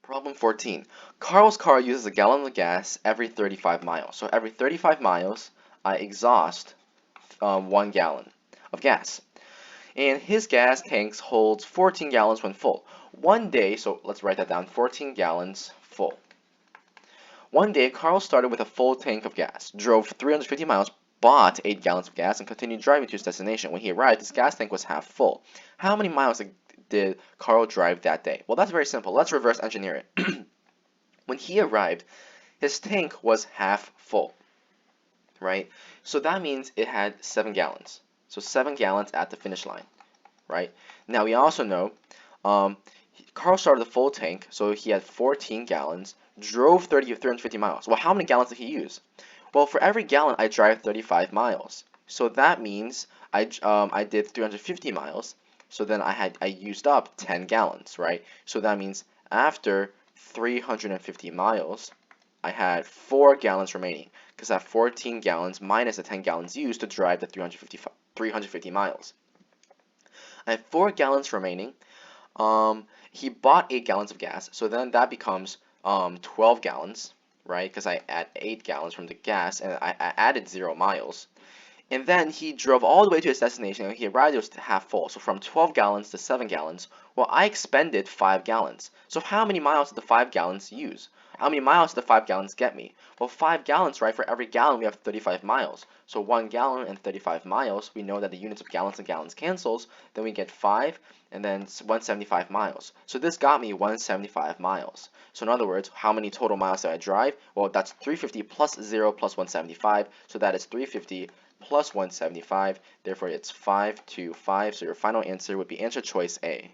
Problem 14. Carl's car uses a gallon of gas every 35 miles. So every 35 miles, I exhaust 1 gallon of gas. And his gas tanks holds 14 gallons when full. One day, so let's write that down, 14 gallons full. One day, Carl started with a full tank of gas, drove 350 miles, bought 8 gallons of gas, and continued driving to his destination. When he arrived, his gas tank was half full. How many miles did Carl drive that day? Well, that's very simple. Let's reverse engineer it. When he arrived, his tank was half full, right? So that means it had 7 gallons. So 7 gallons at the finish line, right? Now we also know um, Carl started a full tank, so he had 14 gallons, drove 350 miles. Well, how many gallons did he use? Well, for every gallon, I drive 35 miles. So that means I did 350 miles. So then I used up 10 gallons, right? So that means after 350 miles, I had 4 gallons remaining because I have 14 gallons minus the 10 gallons used to drive the 350 miles. I have 4 gallons remaining. He bought 8 gallons of gas, so then that becomes 12 gallons, right? Because I add 8 gallons from the gas and I added 0 miles. And then he drove all the way to his destination and he arrived, it was half full. So from 12 gallons to 7 gallons, well, I expended 5 gallons. So how many miles did the 5 gallons use? How many miles did the 5 gallons get me? Well, 5 gallons, right? For every gallon, we have 35 miles. So 1 gallon and 35 miles, we know that the units of gallons and gallons cancels. Then we get 5 and then 175 miles. So this got me 175 miles. So in other words, how many total miles did I drive? Well, that's 350 plus 0 plus 175. So that is 350 plus 175. Therefore, it's 525. So your final answer would be answer choice A.